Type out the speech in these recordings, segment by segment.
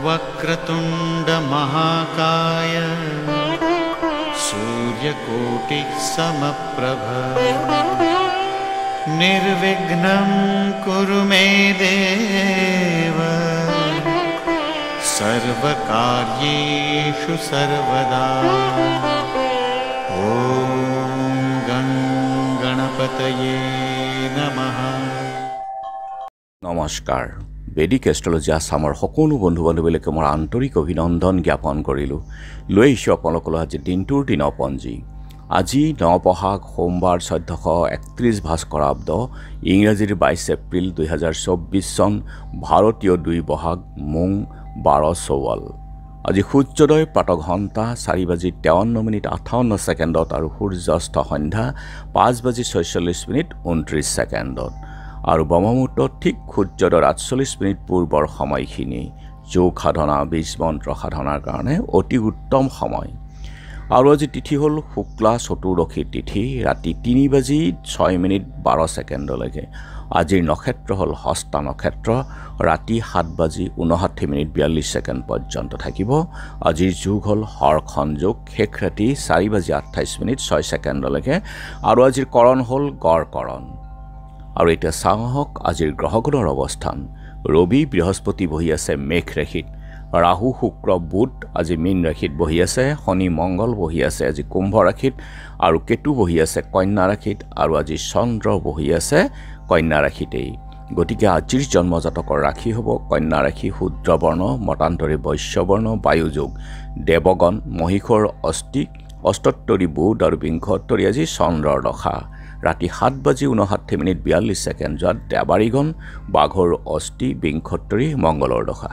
वक्रतुंड महाकाय सूर्यकोटि समप्रभ निर्विघ्नं कुरु मे देव सर्वकार्येषु सर्वदा। ओम गं गणपतये नमः। নমস্কাৰ। বেদিক এষ্ট্ৰলজি আছামৰ সকলো বন্ধু বান্ধৱীলৈকে মোৰ আন্তৰিক অভিনন্দন জ্ঞাপন কৰিলোঁ। লৈ আহিছোঁ আপোনালোকলৈ আজি দিনটোৰ দিনপঞ্জী। আজি নৱবহাগ সোমবাৰ 1431 ভাস্কৰাব্দ, ইংৰাজীৰ 22 এপ্ৰিল 2024 চন, ভাৰতীয় 2 বহাগ মোং 12 চৌৱাল। আজি সূৰ্যোদয় প্ৰাতঃঘণ্টা 4:53:58 আৰু সূৰ্যাস্ত সন্ধ্যা 5:46:29 আৰু ব্ৰহ্মমুহূৰ্ত ঠিক সূৰ্যোদয়ৰ 48 পূৰ্বৰ সময়খিনি যোগ সাধনা বীজ মন্ত্ৰ সাধনাৰ কাৰণে অতি উত্তম সময়। আৰু আজি তিথি হ'ল শুক্লা চতুৰ্দশী তিথি, ৰাতি 3:06:12 আজিৰ নক্ষত্ৰ হ'ল হস্তা নক্ষত্ৰ, ৰাতি 7:59:42 পৰ্যন্ত থাকিব। আজিৰ যোগ হ'ল হৰখন যোগ, শেষ ৰাতি 4:28:06 আৰু আজিৰ কৰণ হ'ল গড় কৰণ। আৰু এতিয়া চাওঁ আহক আজিৰ গ্ৰহগণৰ অৱস্থান। ৰবি বৃহস্পতি বহি আছে মেঘ ৰাশিত, ৰাহু শুক্ৰ বুধ আজি মীন ৰাশিত বহি আছে, শনি মংগল বহি আছে আজি কুম্ভ ৰাশিত, আৰু কেতু বহি আছে কন্যা ৰাশিত, আৰু আজি চন্দ্ৰ বহি আছে কন্যা ৰাশিতেই। গতিকে আজিৰ জন্মজাতকৰ ৰাশি হ'ব কন্যা ৰাশি, শূদ্ৰবৰ্ণ, মতান্তৰী বৈশ্যবৰ্ণ, বায়ুযোগ, দেৱগণ, মহিষৰ অস্থি, অষ্টোত্তৰী বুধ আৰু বিংশোত্তৰী আজি চন্দ্ৰৰ দশা। ৰাতি 7:59:42 দেৱাৰীগণ, বাঘৰ অস্থি, বিংশোত্তৰী মংগলৰ দশা।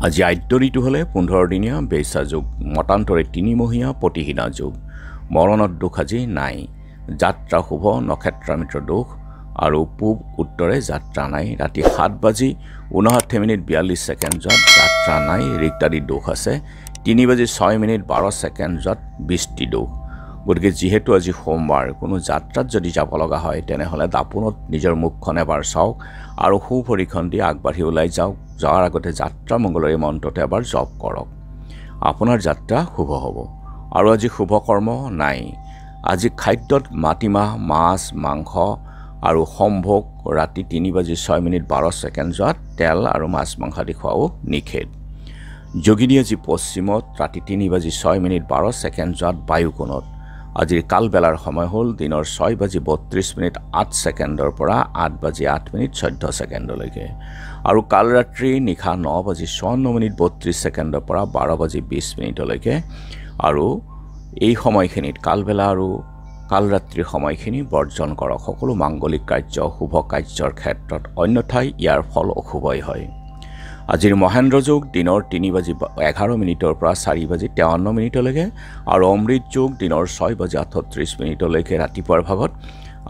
আজি আদ্য ঋতু হ'লে 15 দিনীয়া বেচা যোগ, মতান্তৰে 3 মহীয়া প্ৰতিহীনা যোগ। মৰণত দোষ আজি নাই। যাত্ৰা শুভ, নক্ষত্ৰামিত্ৰ দোষ আৰু পূব উত্তৰে যাত্ৰা নাই। ৰাতি 7:59:42 যাত্ৰা নাই, ৰিক্তাদি দোষ আছে। 3:06:12 বৃষ্টি দোষ। গতিকে যিহেতু আজি সোমবাৰ, কোনো যাত্ৰাত যদি যাব লগা হয় তেনেহ'লে দাপোনত নিজৰ মুখখন এবাৰ চাওক আৰু সোঁ ভৰিখন দি আগবাঢ়ি ওলাই যাওক। যোৱাৰ আগতে যাত্ৰা মংগলৰে মন্ত্ৰটো এবাৰ জপ কৰক, আপোনাৰ যাত্ৰা শুভ হ'ব। আৰু আজি শুভ কৰ্ম নাই। আজি খাদ্যত মাটিমাহ, মাছ, মাংস আৰু সম্ভোগ ৰাতি 3:06:12 তেল আৰু মাছ মাংস আদি খোৱাও নিষেধ। যোগিনী আজি পশ্চিমত ৰাতি 3:06:12 বায়ুকোণত। আজিৰ কালবেলাৰ সময় হ'ল দিনৰ 6:32:08 পৰা 8:08:14 আৰু কালৰাত্ৰি নিশা 9:54:32 পৰা 12:20 আৰু এই সময়খিনিত কালবেলা আৰু কালৰাত্ৰিৰ সময়খিনি বৰ্জন কৰক সকলো মাংগলিক কাৰ্য শুভ কাৰ্যৰ ক্ষেত্ৰত, অন্যথাই ইয়াৰ ফল অশুভই হয়। আজিৰ মহেন্দ্ৰ যোগ দিনৰ 3:11 পৰা 4:53 আৰু অমৃত যোগ দিনৰ 6:38 ৰাতিপুৱাৰ ভাগত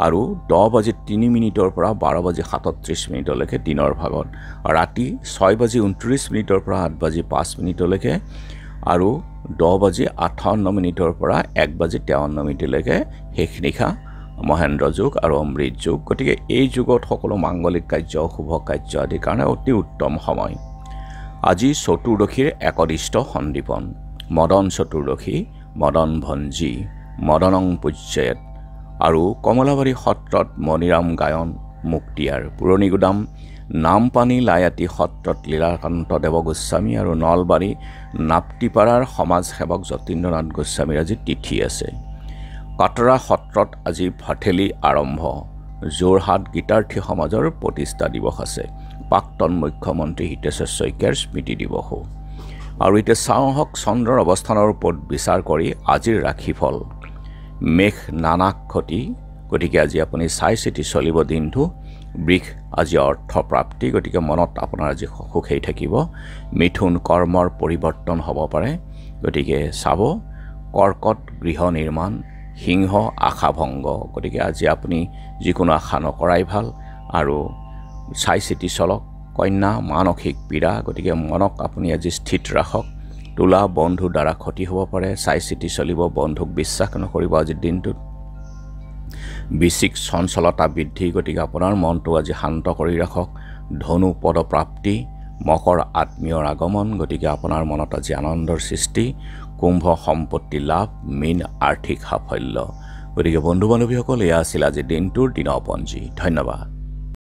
আৰু 10:03 পৰা 12:37 দিনৰ ভাগত, ৰাতি 6:29 পৰা 8:05 আৰু 10:58 পৰা 1:53 শেষ নিশা মহেন্দ্ৰ যোগ আৰু অমৃত যোগ। গতিকে এই যুগত সকলো মাংগলিক কাৰ্য শুভ কাৰ্য আদিৰ কাৰণে অতি উত্তম সময়। আজি চতুৰ্দশীৰ একদিষ্ট সন্দীপন, মদন চতুৰ্দশী, মদন ভঞ্জী, মদনং পূজ্যেত আৰু কমলাবাৰী সত্ৰত মণিৰাম গায়ন মুক্তিয়াৰ, পুৰণি গুদাম নামপানী লায়াতি সত্ৰত লীলাকান্ত দেৱ গোস্বামী আৰু নলবাৰী নাপ্তিপাৰাৰ সমাজ সেৱক যতীন্দ্ৰনাথ গোস্বামীৰ আজি তিথি আছে। কাটৰা সত্ৰত আজি ভাঠেলি আৰম্ভ। যোৰহাট গীতাৰ্থী সমাজৰ প্ৰতিষ্ঠা দিৱস আছে। প্ৰাক্তন মুখ্যমন্ত্ৰী হিতেশ্বৰ শইকীয়াৰ স্মৃতি দিৱসো। আৰু এতিয়া চাওঁ আহক চন্দ্ৰৰ অৱস্থানৰ ওপৰত বিচাৰ কৰি আজিৰ ৰাশিফল। মেঘ নানাক্ষতি, গতিকে আজি আপুনি চাই চিতি চলিব দিনটো। বৃষ আজি অৰ্থ প্ৰাপ্তি, গতিকে মনত আপোনাৰ আজি সুখেই থাকিব। মিথুন কৰ্মৰ পৰিৱৰ্তন হ'ব পাৰে, গতিকে চাব। কৰ্কট গৃহ নিৰ্মাণ, সিংহ আশাভংগ, গতিকে আজি আপুনি যিকোনো আশা নকৰাই ভাল আৰু চাই চিতি চলক। কন্যা মানসিক পীড়া, গতিকে মনক আপুনি আজি স্থিত ৰাখক। তোলা বন্ধুৰ দ্বাৰা ক্ষতি হ'ব পাৰে চাই চিতি চলিব বন্ধুক বিশ্বাস নকৰিব আজিৰ দিনটোত বিচিক চঞ্চলতা বৃদ্ধি গতিকে আপোনাৰ মনটো আজি শান্ত কৰি ৰাখক ধনু পদ প্ৰাপ্তি মকৰ আত্মীয়ৰ আগমন গতিকে আপোনাৰ মনত আজি আনন্দৰ সৃষ্টি কুম্ভ সম্পত্তি লাভ মীন আৰ্থিক সাফল্য গতিকে বন্ধু বান্ধৱীসকল এয়া আছিল আজি দিনটোৰ দিনপঞ্জী ধন্যবাদ